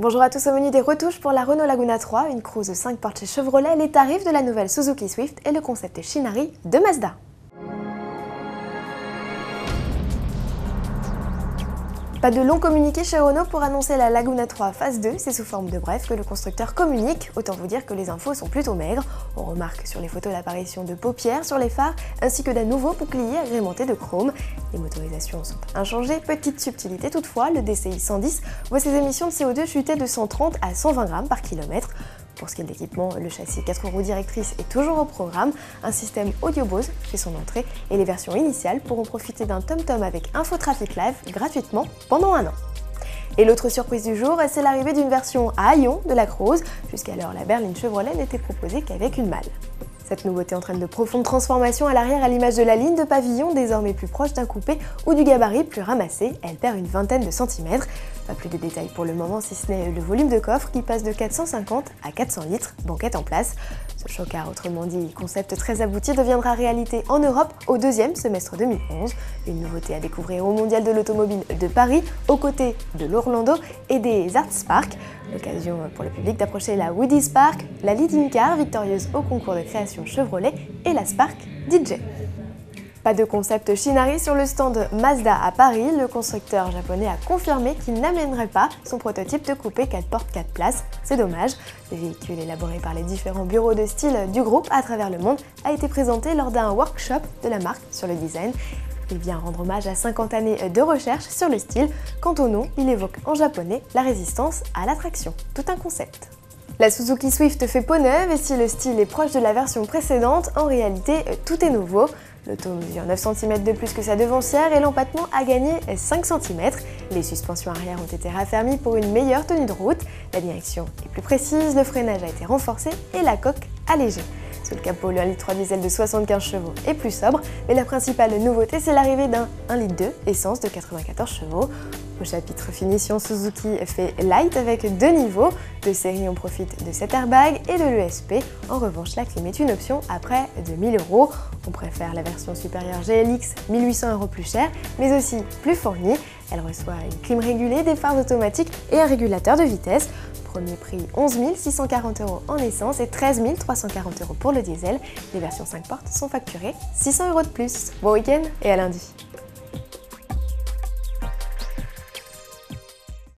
Bonjour à tous, au menu des retouches pour la Renault Laguna 3, une Cruze 5 portes chez Chevrolet, les tarifs de la nouvelle Suzuki Swift et le concept Shinari de Mazda. Pas de long communiqué chez Renault pour annoncer la Laguna 3 phase 2, c'est sous forme de bref que le constructeur communique, autant vous dire que les infos sont plutôt maigres. On remarque sur les photos l'apparition de paupières sur les phares, ainsi que d'un nouveau bouclier agrémenté de chrome. Les motorisations sont inchangées, petite subtilité toutefois, le DCI 110 voit ses émissions de CO2 chuter de 130 à 120 grammes par kilomètre. Pour ce qui est de l'équipement, le châssis 4 roues directrices est toujours au programme, un système audio Bose fait son entrée et les versions initiales pourront profiter d'un TomTom avec Infotraffic Live gratuitement pendant 1 an. Et l'autre surprise du jour, c'est l'arrivée d'une version à haillons de la Cruze. Jusqu'alors, la berline Chevrolet n'était proposée qu'avec une malle. Cette nouveauté entraîne de profondes transformations à l'arrière à l'image de la ligne de pavillon, désormais plus proche d'un coupé ou du gabarit plus ramassé. Elle perd une vingtaine de centimètres. Pas plus de détails pour le moment si ce n'est le volume de coffre qui passe de 450 à 400 litres, banquette en place. Ce chocard, autrement dit concept très abouti, deviendra réalité en Europe au deuxième semestre 2011. Une nouveauté à découvrir au Mondial de l'Automobile de Paris, aux côtés de l'Orlando et des Art Spark. L'occasion pour le public d'approcher la Woody Spark, la leading car victorieuse au concours de création Chevrolet et la Spark DJ. Pas de concept Shinari sur le stand Mazda à Paris, le constructeur japonais a confirmé qu'il n'amènerait pas son prototype de coupé 4 portes 4 places. C'est dommage, le véhicule élaboré par les différents bureaux de style du groupe à travers le monde a été présenté lors d'un workshop de la marque sur le design. Il vient rendre hommage à 50 années de recherche sur le style. Quant au nom, il évoque en japonais la résistance à l'attraction. Tout un concept. La Suzuki Swift fait peau neuve et si le style est proche de la version précédente, en réalité tout est nouveau. L'auto mesure 9 cm de plus que sa devancière et l'empattement a gagné 5 cm. Les suspensions arrière ont été raffermies pour une meilleure tenue de route. La direction est plus précise, le freinage a été renforcé et la coque allégée. Sous le capot, le 1,3 litre diesel de 75 chevaux est plus sobre, mais la principale nouveauté, c'est l'arrivée d'un 1,2 litre essence de 94 chevaux. Au chapitre finition, Suzuki fait light avec 2 niveaux. De série, on profite de cet airbag et de l'ESP. En revanche, la clim est une option à près de 1 000 €. On préfère la version supérieure GLX, 1 800 € plus chère, mais aussi plus fournie. Elle reçoit une clim régulée, des phares automatiques et un régulateur de vitesse. Premier prix 11 640 € en essence et 13 340 € pour le diesel. Les versions 5 portes sont facturées 600 € de plus. Bon week-end et à lundi.